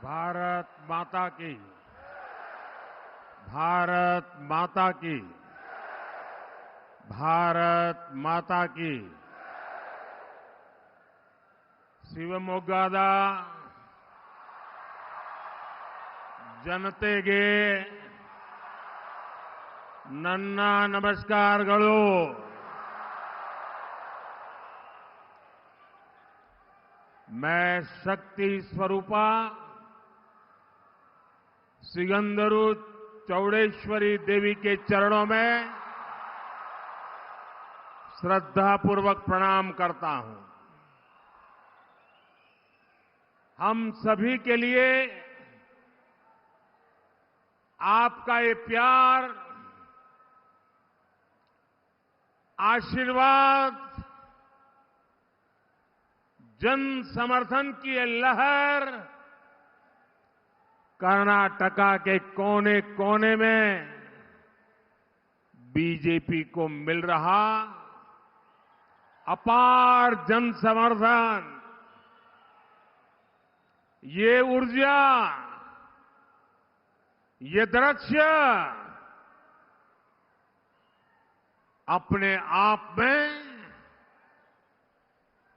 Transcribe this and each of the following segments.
भारत माता की। भारत माता की। भारत माता की। ಶಿವಮೊಗ್ಗದ ಜನತೆಗೆ ನನ್ನ ನಮಸ್ಕಾರಗಳು. मैं शक्ति स्वरूपा सिगंदरू चौड़ेश्वरी देवी के चरणों में श्रद्धापूर्वक प्रणाम करता हूं. हम सभी के लिए आपका ये प्यार, आशीर्वाद, जन समर्थन की ये लहर कर्नाटका के कोने कोने में बीजेपी को मिल रहा अपार जन समर्थन, ये ऊर्जा, ये दृश्य अपने आप में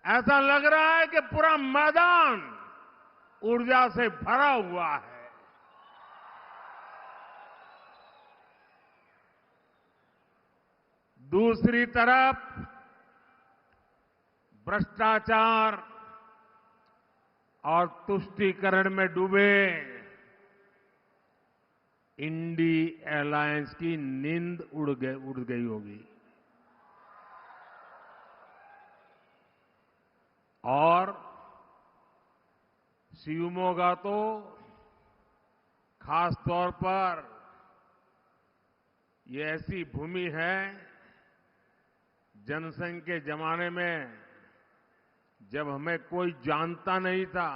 ऐसा लग रहा है कि पूरा मैदान ऊर्जा से भरा हुआ है. दूसरी तरफ भ्रष्टाचार और तुष्टीकरण में डूबे इंडी एलायंस की नींद उड़ गई होगी. और शिवमोगा तो खास तौर पर ये ऐसी भूमि है, जनसंघ के जमाने में जब हमें कोई जानता नहीं था,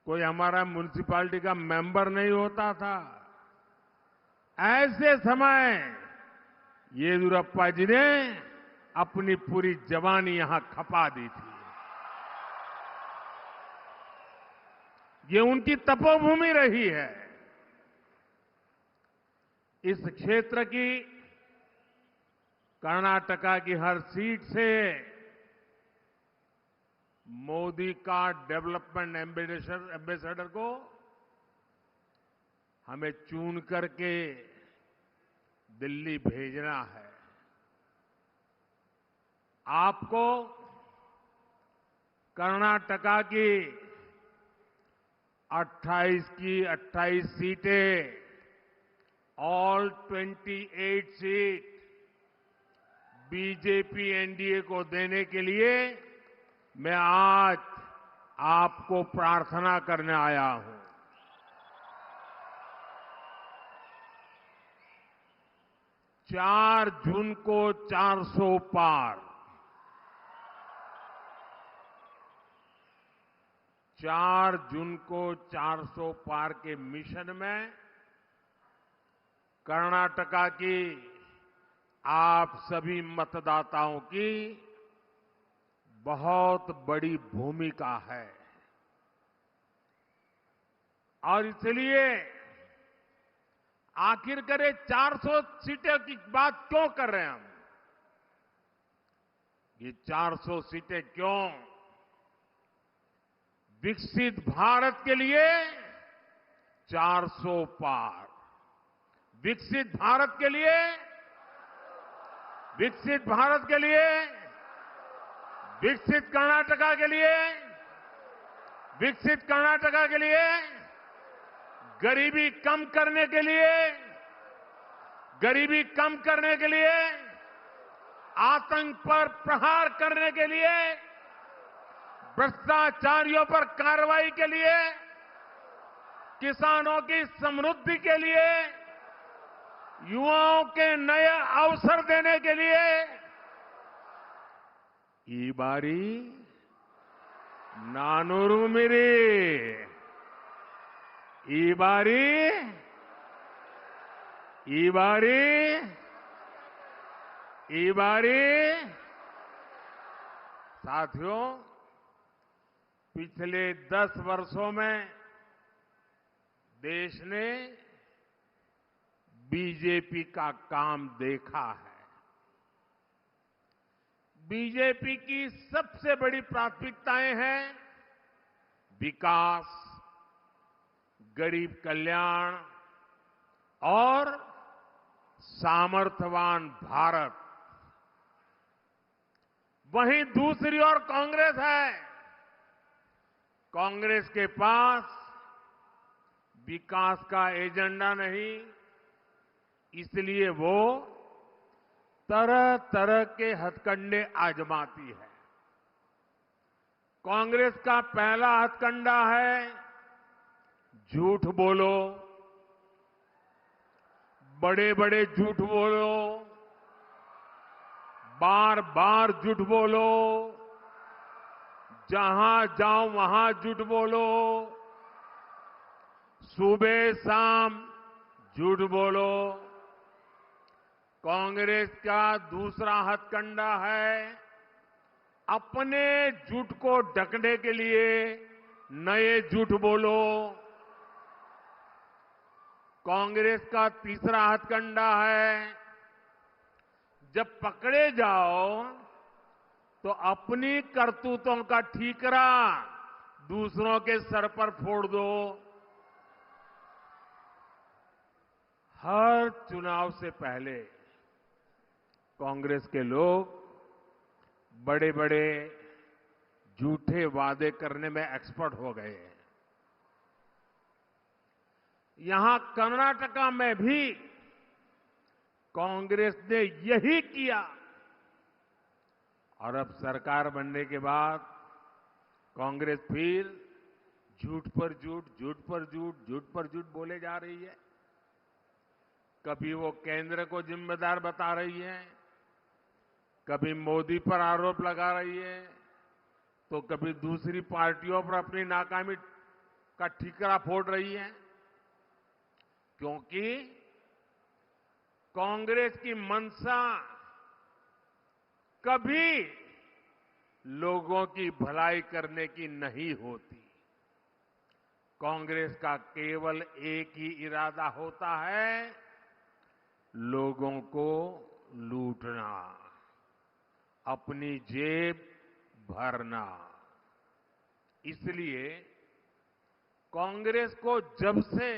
कोई हमारा म्युनिसिपैलिटी का मेंबर नहीं होता था, ऐसे समय येदियुरप्पा जी ने अपनी पूरी जवानी यहां खपा दी थी. ये उनकी तपोभूमि रही है. इस क्षेत्र की, कर्नाटका की हर सीट से मोदी का डेवलपमेंट एम्बेसडर को हमें चुन करके दिल्ली भेजना है. आपको कर्नाटका की 28 की 28 सीटें, ऑल 28 सीट बीजेपी एनडीए को देने के लिए मैं आज आपको प्रार्थना करने आया हूं. चार जून को 400 पार, 4 जून को 400 पार के मिशन में कर्नाटका की आप सभी मतदाताओं की बहुत बड़ी भूमिका है. और इसलिए आखिर करे 400 सीटें की बात क्यों कर रहे हैं हम? ये 400 सीटें क्यों? विकसित भारत के लिए 400 पार, विकसित भारत के लिए, विकसित भारत के लिए, विकसित कर्नाटका के लिए, विकसित कर्नाटका के लिए, गरीबी कम करने के लिए, गरीबी कम करने के लिए, आतंक पर प्रहार करने के लिए, भ्रष्टाचारियों पर कार्रवाई के लिए, किसानों की समृद्धि के लिए, युवाओं के नए अवसर देने के लिए ಈ ಬಾರಿ 400 ಮೀರಿ, ಈ ಬಾರಿ साथियों, पिछले 10 वर्षों में देश ने बीजेपी का काम देखा है। बीजेपी की सबसे बड़ी प्राथमिकताएं हैं विकास, गरीब कल्याण और सामर्थ्यवान भारत। वहीं दूसरी ओर कांग्रेस है। कांग्रेस के पास विकास का एजेंडा नहीं, इसलिए वो तरह तरह के हथकंडे आजमाती है। कांग्रेस का पहला हथकंडा है झूठ बोलो, बड़े बड़े झूठ बोलो, बार बार झूठ बोलो, जहां जाओ वहां झूठ बोलो, सुबह शाम झूठ बोलो। कांग्रेस का दूसरा हथकंडा है अपने झूठ को ढकने के लिए नए झूठ बोलो। कांग्रेस का तीसरा हथकंडा है जब पकड़े जाओ तो अपनी करतूतों का ठीकरा दूसरों के सर पर फोड़ दो। हर चुनाव से पहले कांग्रेस के लोग बड़े बड़े झूठे वादे करने में एक्सपर्ट हो गए हैं। यहां कर्नाटका में भी कांग्रेस ने यही किया और अब सरकार बनने के बाद कांग्रेस फिर झूठ पर झूठ, झूठ पर झूठ, झूठ पर झूठ बोले जा रही है। कभी वो केंद्र को जिम्मेदार बता रही है, कभी मोदी पर आरोप लगा रही है, तो कभी दूसरी पार्टियों पर अपनी नाकामी का ठीकरा फोड़ रही है। क्योंकि कांग्रेस की मंशा कभी लोगों की भलाई करने की नहीं होती। कांग्रेस का केवल एक ही इरादा होता है, लोगों को लूटना, अपनी जेब भरना। इसलिए कांग्रेस को जब से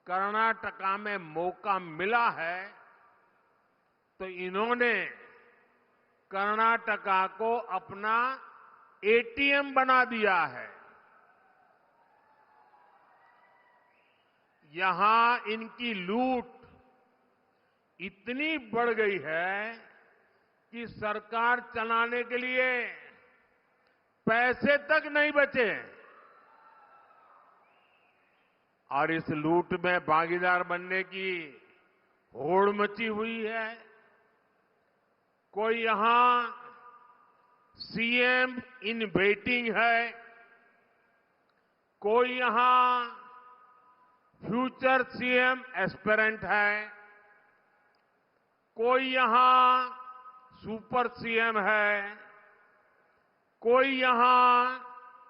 कर्नाटका में मौका मिला है तो इन्होंने कर्नाटका को अपना एटीएम बना दिया है। यहां इनकी लूट इतनी बढ़ गई है कि सरकार चलाने के लिए पैसे तक नहीं बचे और इस लूट में भागीदार बनने की होड़ मची हुई है। कोई यहां सीएम इन वेटिंग है, कोई यहां फ्यूचर सीएम एस्पिरेंट है, कोई यहां सुपर सीएम है, कोई यहां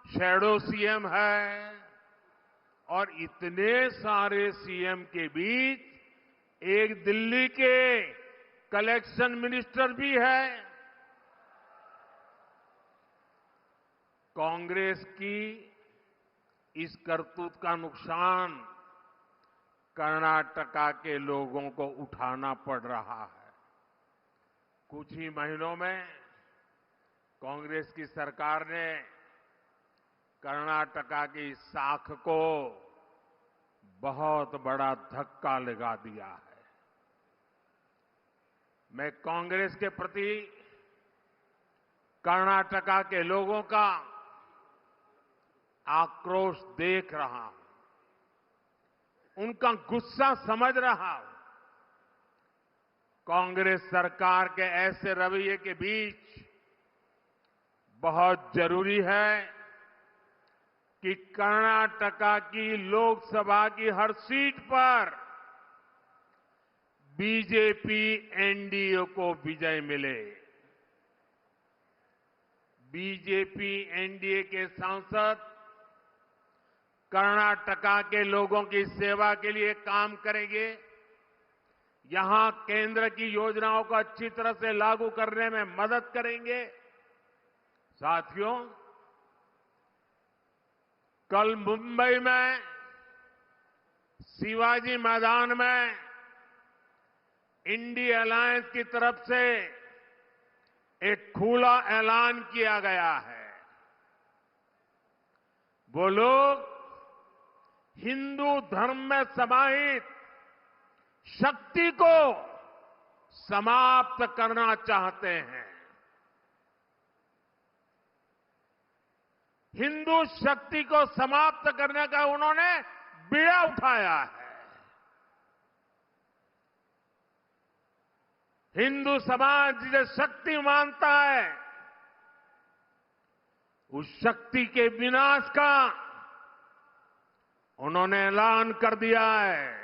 शैडो सीएम है और इतने सारे सीएम के बीच एक दिल्ली के कलेक्शन मिनिस्टर भी है। कांग्रेस की इस करतूत का नुकसान कर्नाटका के लोगों को उठाना पड़ रहा है। कुछ ही महीनों में कांग्रेस की सरकार ने कर्नाटका की साख को बहुत बड़ा धक्का लगा दिया है। मैं कांग्रेस के प्रति कर्नाटका के लोगों का आक्रोश देख रहा हूं, उनका गुस्सा समझ रहा हूं। कांग्रेस सरकार के ऐसे रवैये के बीच बहुत जरूरी है कि कर्नाटका की लोकसभा की हर सीट पर बीजेपी एनडीए को विजय मिले। बीजेपी एनडीए के सांसद कर्नाटका के लोगों की सेवा के लिए काम करेंगे, यहां केंद्र की योजनाओं को अच्छी तरह से लागू करने में मदद करेंगे। साथियों, कल मुंबई में शिवाजी मैदान में इंडिया अलायंस की तरफ से एक खुला ऐलान किया गया है। वो लोग हिंदू धर्म में समाहित शक्ति को समाप्त करना चाहते हैं। हिंदू शक्ति को समाप्त करने का उन्होंने बीड़ा उठाया है। हिंदू समाज जिसे शक्ति मानता है, उस शक्ति के विनाश का उन्होंने ऐलान कर दिया है।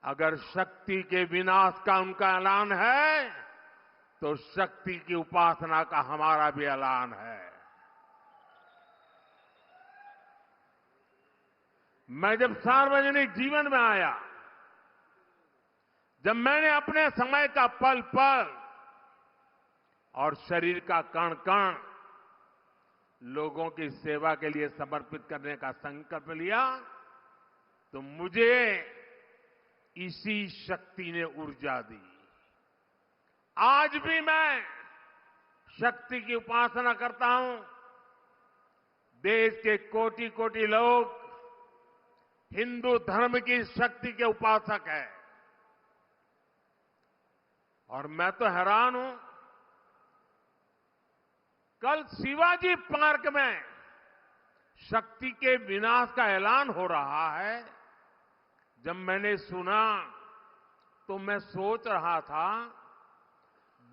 अगर शक्ति के विनाश का उनका ऐलान है, तो शक्ति की उपासना का हमारा भी ऐलान है। मैं जब सार्वजनिक जीवन में आया, जब मैंने अपने समय का पल पल और शरीर का कण कण लोगों की सेवा के लिए समर्पित करने का संकल्प लिया, तो मुझे इसी शक्ति ने ऊर्जा दी। आज भी मैं शक्ति की उपासना करता हूं। देश के कोटि कोटि लोग हिंदू धर्म की शक्ति के उपासक हैं। और मैं तो हैरान हूं, कल शिवाजी पार्क में शक्ति के विनाश का ऐलान हो रहा है। जब मैंने सुना तो मैं सोच रहा था,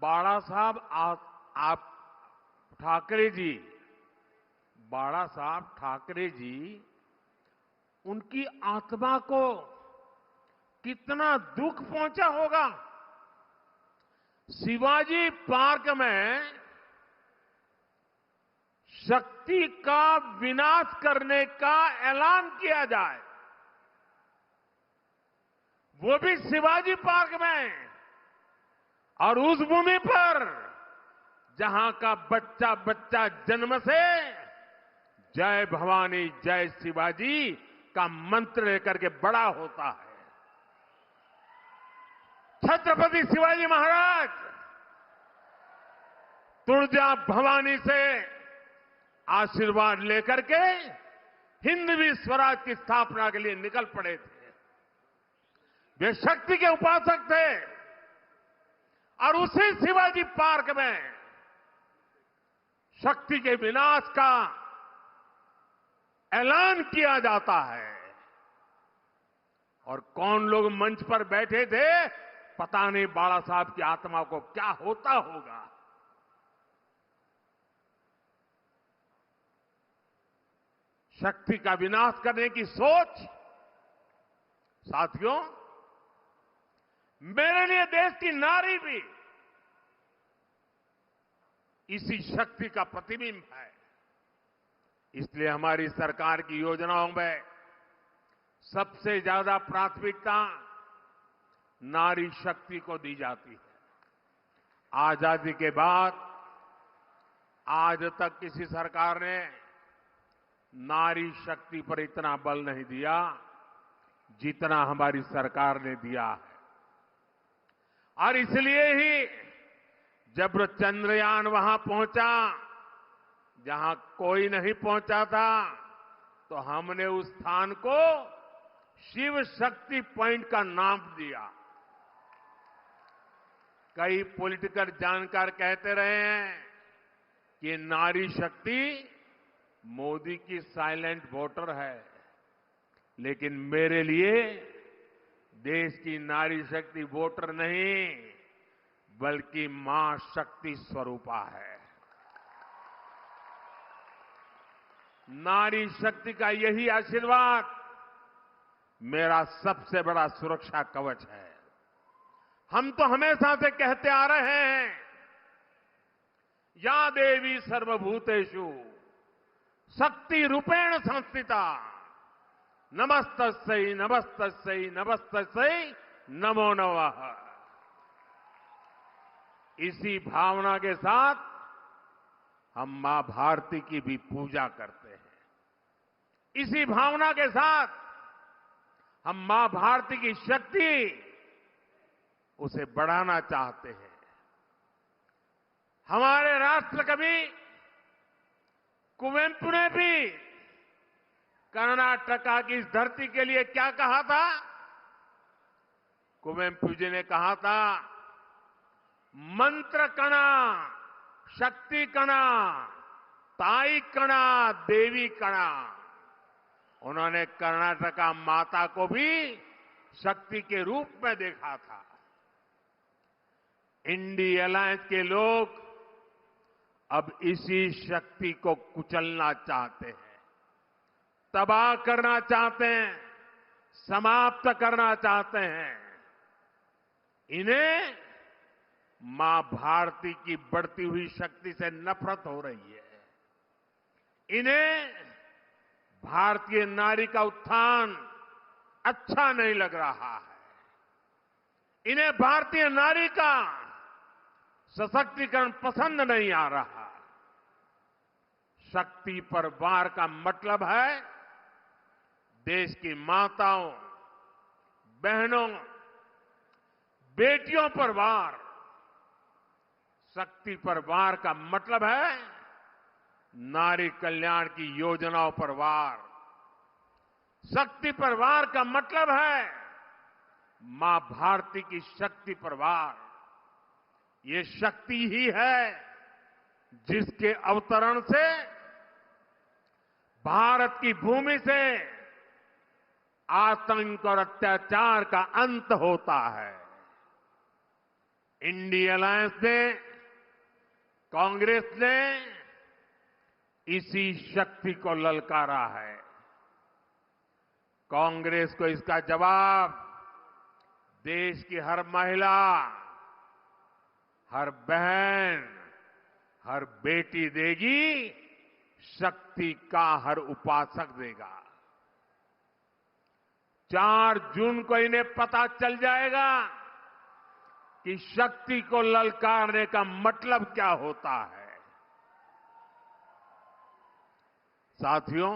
बाला साहब आप ठाकरे जी, बाला साहब ठाकरे जी, उनकी आत्मा को कितना दुख पहुंचा होगा। शिवाजी पार्क में शक्ति का विनाश करने का ऐलान किया जाए, वो भी शिवाजी पार्क में, और उस भूमि पर जहां का बच्चा बच्चा जन्म से जय भवानी जय शिवाजी का मंत्र लेकर के बड़ा होता है। छत्रपति शिवाजी महाराज तुळजा भवानी से आशीर्वाद लेकर के हिंदवी स्वराज की स्थापना के लिए निकल पड़े थे। वे शक्ति के उपासक थे, और उसी शिवाजी पार्क में शक्ति के विनाश का ऐलान किया जाता है। और कौन लोग मंच पर बैठे थे, पता नहीं बाला साहब की आत्मा को क्या होता होगा। शक्ति का विनाश करने की सोच, साथियों, मेरे लिए देश की नारी भी इसी शक्ति का प्रतिबिंब है। इसलिए हमारी सरकार की योजनाओं में सबसे ज्यादा प्राथमिकता नारी शक्ति को दी जाती है। आजादी के बाद आज तक किसी सरकार ने नारी शक्ति पर इतना बल नहीं दिया जितना हमारी सरकार ने दिया है। और इसलिए ही जब चंद्रयान वहां पहुंचा जहां कोई नहीं पहुंचा था, तो हमने उस स्थान को शिव शक्ति पॉइंट का नाम दिया। कई पॉलिटिकल जानकार कहते रहे हैं कि नारी शक्ति मोदी की साइलेंट वोटर है, लेकिन मेरे लिए देश की नारी शक्ति वोटर नहीं, बल्कि मां शक्ति स्वरूपा है। नारी शक्ति का यही आशीर्वाद मेरा सबसे बड़ा सुरक्षा कवच है। हम तो हमेशा से कहते आ रहे हैं, या देवी सर्वभूतेषु शक्ति रूपेण संस्थिता नमस्तस्यै नमस्तस्यै नमस्तस्यै नमो नमः। इसी भावना के साथ हम मां भारती की भी पूजा करते हैं। इसी भावना के साथ हम मां भारती की शक्ति उसे बढ़ाना चाहते हैं। हमारे राष्ट्र कवि कुवेंपु ने भी कर्नाटका की इस धरती के लिए क्या कहा था? कुवेंपु जी ने कहा था, मंत्र कणा, शक्ति कणा, ताई कणा, देवी कणा। उन्होंने कर्नाटका माता को भी शक्ति के रूप में देखा था। इंडी अलायंस के लोग अब इसी शक्ति को कुचलना चाहते हैं, तबाह करना चाहते हैं, समाप्त करना चाहते हैं। इन्हें मां भारती की बढ़ती हुई शक्ति से नफरत हो रही है। इन्हें भारतीय नारी का उत्थान अच्छा नहीं लग रहा है। इन्हें भारतीय नारी का सशक्तिकरण पसंद नहीं आ रहा। शक्ति पर वार का मतलब है देश की माताओं, बहनों, बेटियों पर वार। शक्ति पर वार का मतलब है नारी कल्याण की योजनाओं पर वार। शक्ति पर वार का मतलब है मां भारती की शक्ति पर वार। ये शक्ति ही है जिसके अवतरण से भारत की भूमि से आतंक और अत्याचार का अंत होता है। इंडिया अलायंस ने, कांग्रेस ने इसी शक्ति को ललकारा है। कांग्रेस को इसका जवाब देश की हर महिला, हर बहन, हर बेटी देगी, शक्ति का हर उपासक देगा। 4 जून को इन्हें पता चल जाएगा कि शक्ति को ललकारने का मतलब क्या होता है। साथियों,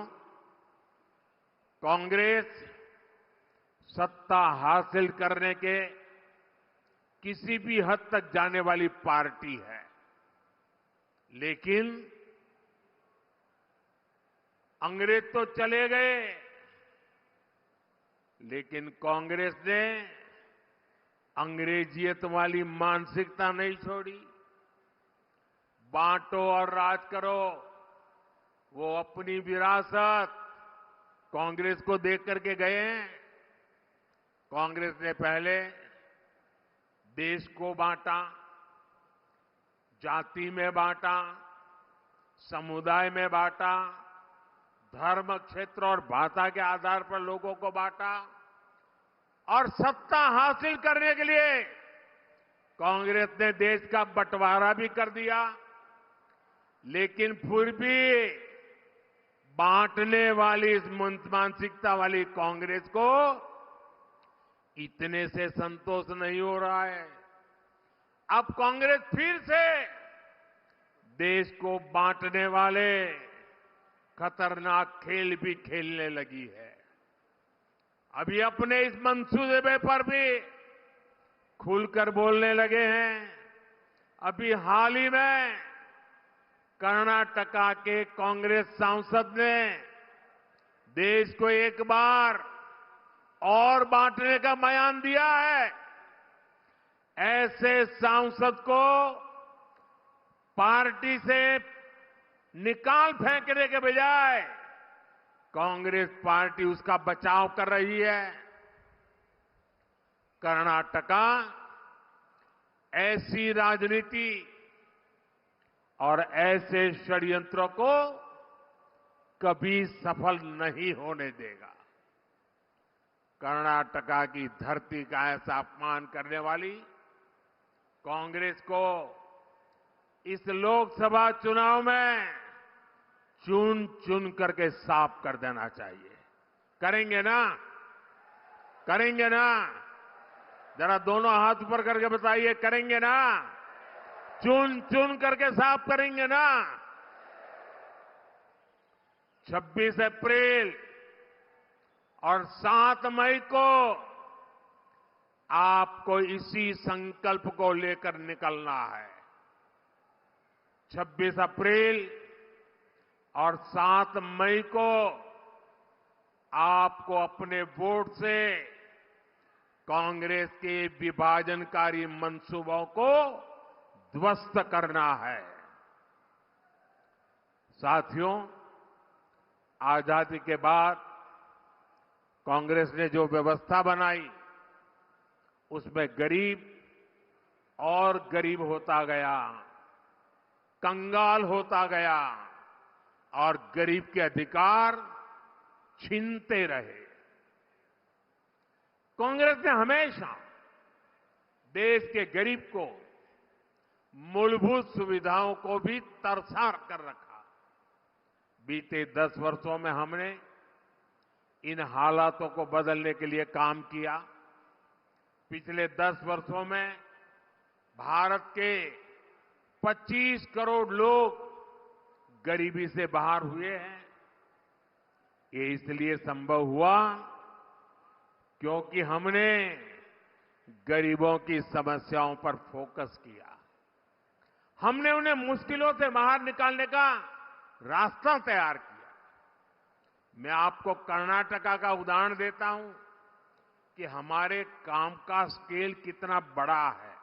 कांग्रेस सत्ता हासिल करने के किसी भी हद तक जाने वाली पार्टी है, लेकिन अंग्रेज तो चले गए, लेकिन कांग्रेस ने अंग्रेजियत वाली मानसिकता नहीं छोड़ी। बांटो और राज करो, वो अपनी विरासत कांग्रेस को देख करके गए हैं। कांग्रेस ने पहले देश को बांटा, जाति में बांटा, समुदाय में बांटा, धर्म, क्षेत्र और भाषा के आधार पर लोगों को बांटा और सत्ता हासिल करने के लिए कांग्रेस ने देश का बंटवारा भी कर दिया। लेकिन फिर भी बांटने वाली इस मानसिकता वाली कांग्रेस को इतने से संतोष नहीं हो रहा है। अब कांग्रेस फिर से देश को बांटने वाले खतरनाक खेल भी खेलने लगी है। अभी अपने इस मंसूबे पर भी खुलकर बोलने लगे हैं। अभी हाल ही में कर्नाटका के कांग्रेस सांसद ने देश को एक बार और बांटने का बयान दिया है। ऐसे सांसद को पार्टी से निकाल फेंकने के बजाय कांग्रेस पार्टी उसका बचाव कर रही है। कर्नाटका ऐसी राजनीति और ऐसे षड्यंत्रों को कभी सफल नहीं होने देगा। कर्नाटका की धरती का ऐसा अपमान करने वाली कांग्रेस को इस लोकसभा चुनाव में चुन चुन करके साफ कर देना चाहिए। करेंगे ना? करेंगे ना? जरा दोनों हाथ ऊपर करके बताइए, करेंगे ना? चुन चुन करके साफ करेंगे ना? 26 अप्रैल और 7 मई को आपको इसी संकल्प को लेकर निकलना है। 26 अप्रैल और 7 मई को आपको अपने वोट से कांग्रेस के विभाजनकारी मंसूबों को ध्वस्त करना है। साथियों, आजादी के बाद कांग्रेस ने जो व्यवस्था बनाई उसमें गरीब और गरीब होता गया, कंगाल होता गया और गरीब के अधिकार छीनते रहे। कांग्रेस ने हमेशा देश के गरीब को मूलभूत सुविधाओं को भी तरसा कर रखा। बीते 10 वर्षों में हमने इन हालातों को बदलने के लिए काम किया। पिछले 10 वर्षों में भारत के 25 करोड़ लोग गरीबी से बाहर हुए हैं। ये इसलिए संभव हुआ क्योंकि हमने गरीबों की समस्याओं पर फोकस किया। हमने उन्हें मुश्किलों से बाहर निकालने का रास्ता तैयार किया। मैं आपको कर्नाटका का उदाहरण देता हूं कि हमारे काम का स्केल कितना बड़ा है।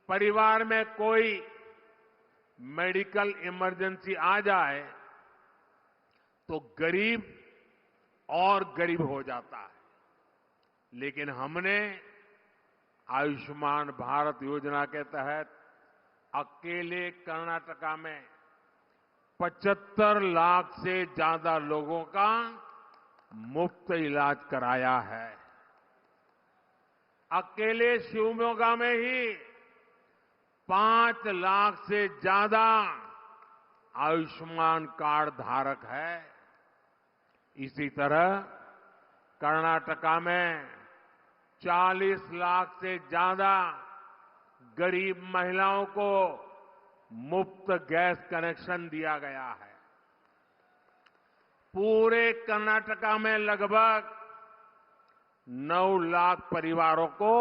परिवार में कोई मेडिकल इमरजेंसी आ जाए तो गरीब और गरीब हो जाता है। लेकिन हमने आयुष्मान भारत योजना के तहत अकेले कर्नाटका में 75 लाख से ज्यादा लोगों का मुफ्त इलाज कराया है। अकेले शिवमोगा में ही 5 लाख से ज्यादा आयुष्मान कार्ड धारक है। इसी तरह कर्नाटका में 40 लाख से ज्यादा गरीब महिलाओं को मुफ्त गैस कनेक्शन दिया गया है। पूरे कर्नाटका में लगभग 9 लाख परिवारों को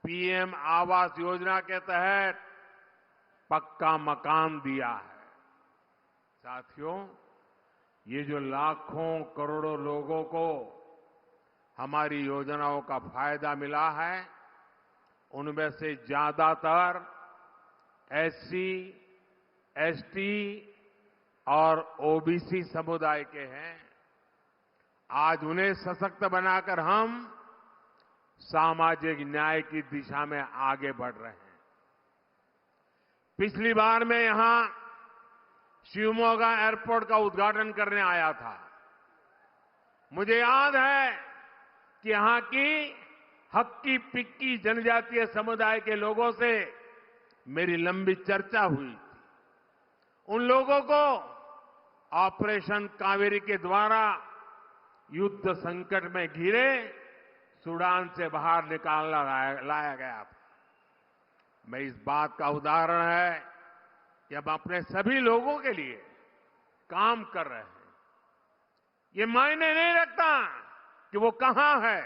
पीएम आवास योजना के तहत पक्का मकान दिया है। साथियों, ये जो लाखों करोड़ों लोगों को हमारी योजनाओं का फायदा मिला है, उनमें से ज्यादातर एससी, एसटी और ओबीसी समुदाय के हैं। आज उन्हें सशक्त बनाकर हम सामाजिक न्याय की दिशा में आगे बढ़ रहे हैं। पिछली बार मैं यहां शिवमोगा एयरपोर्ट का उद्घाटन करने आया था। मुझे याद है कि यहां की हक्की पिक्की जनजातीय समुदाय के लोगों से मेरी लंबी चर्चा हुई थी। उन लोगों को ऑपरेशन कावेरी के द्वारा युद्ध संकट में घिरे सूडान से बाहर निकालना लाया गया था। मैं इस बात का उदाहरण है कि हम अपने सभी लोगों के लिए काम कर रहे हैं। ये मायने नहीं रखता कि वो कहां है।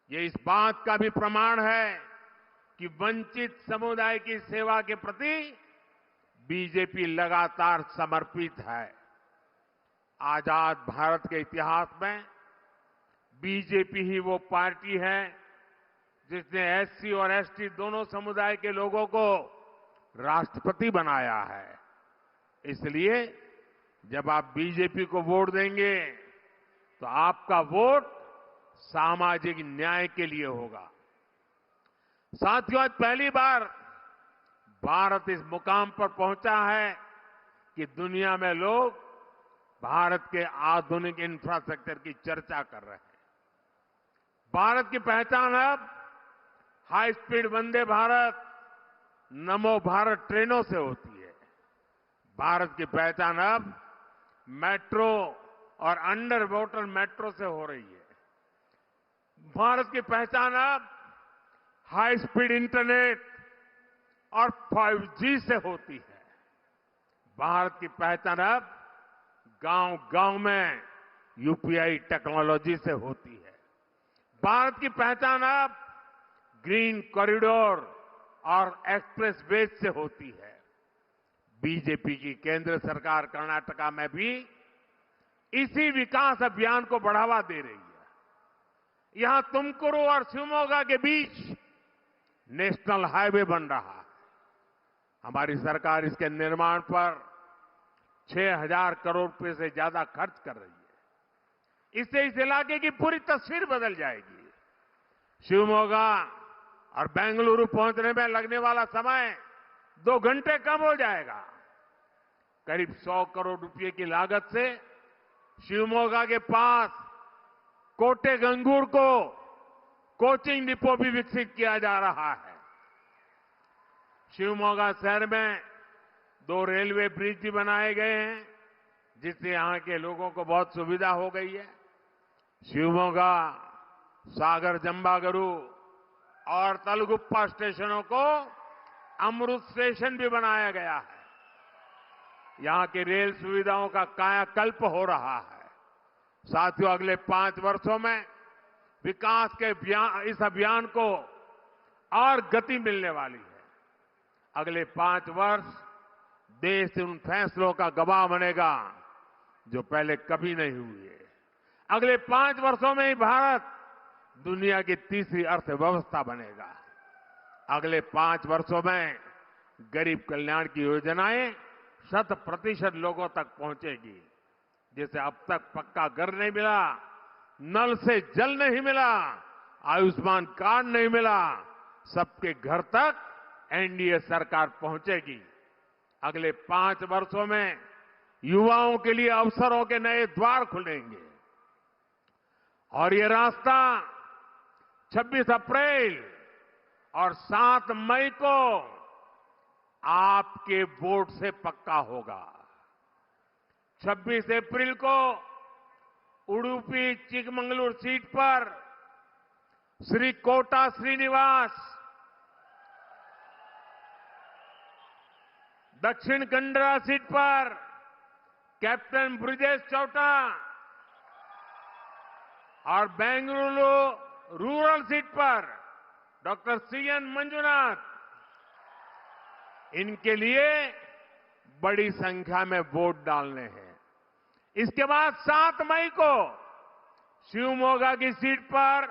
ये इस बात का भी प्रमाण है कि वंचित समुदाय की सेवा के प्रति बीजेपी लगातार समर्पित है। आजाद भारत के इतिहास में बीजेपी ही वो पार्टी है जिसने एससी और एसटी दोनों समुदाय के लोगों को राष्ट्रपति बनाया है। इसलिए जब आप बीजेपी को वोट देंगे तो आपका वोट सामाजिक न्याय के लिए होगा। साथियों, आज पहली बार भारत इस मुकाम पर पहुंचा है कि दुनिया में लोग भारत के आधुनिक इंफ्रास्ट्रक्चर की चर्चा कर रहे हैं। भारत की पहचान अब हाई स्पीड वंदे भारत, नमो भारत ट्रेनों से होती है। भारत की पहचान अब मेट्रो और अंडर वाटर मेट्रो से हो रही है। भारत की पहचान अब हाई स्पीड इंटरनेट और 5G से होती है। भारत की पहचान अब गांव-गांव में यूपीआई टेक्नोलॉजी से होती है। भारत की पहचान अब ग्रीन कॉरिडोर और एक्सप्रेस वेज से होती है। बीजेपी की केंद्र सरकार कर्नाटका में भी इसी विकास अभियान को बढ़ावा दे रही है। यहां तुमकुरू और शिवमोगा के बीच नेशनल हाईवे बन रहा है। हमारी सरकार इसके निर्माण पर 6,000 करोड़ रुपए से ज्यादा खर्च कर रही है। इससे इस इलाके की पूरी तस्वीर बदल जाएगी। शिवमोगा और बेंगलुरु पहुंचने में लगने वाला समय 2 घंटे कम हो जाएगा। करीब 100 करोड़ रुपए की लागत से शिवमोगा के पास कोटेगंगूर को कोचिंग डिपो भी विकसित किया जा रहा है। शिवमोगा शहर में 2 रेलवे ब्रिज भी बनाए गए हैं, जिससे यहां के लोगों को बहुत सुविधा हो गई है। शिवमोगा, सागर जंबागरू और तलगुप्पा स्टेशनों को अमृत स्टेशन भी बनाया गया है। यहां की रेल सुविधाओं का कायाकल्प हो रहा है। साथियों, अगले 5 वर्षों में विकास के इस अभियान को और गति मिलने वाली है। अगले 5 वर्ष देश उन फैसलों का गवाह बनेगा जो पहले कभी नहीं हुए। अगले 5 वर्षों में ही भारत दुनिया की तीसरी अर्थव्यवस्था बनेगा। अगले 5 वर्षों में गरीब कल्याण की योजनाएं 100% लोगों तक पहुंचेगी। जैसे अब तक पक्का घर नहीं मिला, नल से जल नहीं मिला, आयुष्मान कार्ड नहीं मिला, सबके घर तक एनडीए सरकार पहुंचेगी। अगले 5 वर्षों में युवाओं के लिए अवसरों के नए द्वार खुलेंगे और ये रास्ता 26 अप्रैल और 7 मई को आपके वोट से पक्का होगा। 26 अप्रैल को उडुपी चिकमंगलूर सीट पर श्री कोटा श्रीनिवास, दक्षिण कन्नड़ा सीट पर कैप्टन ब्रिजेश चौटा और बेंगलुरु रूरल सीट पर डॉक्टर सीएन मंजुनाथ, इनके लिए बड़ी संख्या में वोट डालने हैं। इसके बाद 7 मई को शिवमोगा की सीट पर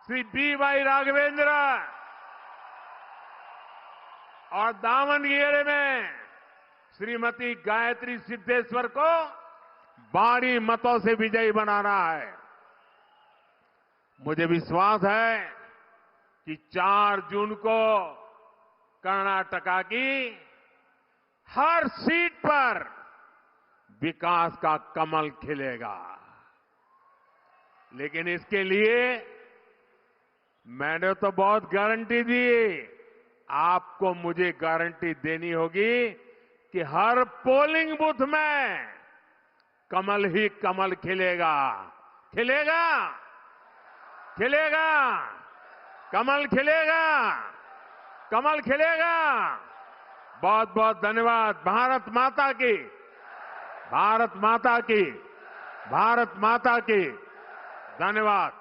श्री बी.वाई. राघवेंद्र और दावणगेरे में श्रीमती गायत्री सिद्धेश्वर को भारी मतों से विजयी बनाना है। मुझे विश्वास है कि 4 जून को कर्नाटका की हर सीट पर विकास का कमल खिलेगा। लेकिन इसके लिए मैंने तो बहुत गारंटी दी, आपको मुझे गारंटी देनी होगी कि हर पोलिंग बूथ में कमल ही कमल खिलेगा। खिलेगा, खिलेगा, कमल खिलेगा, कमल खिलेगा। बहुत बहुत धन्यवाद। भारत माता की, भारत माता की, भारत माता की। धन्यवाद।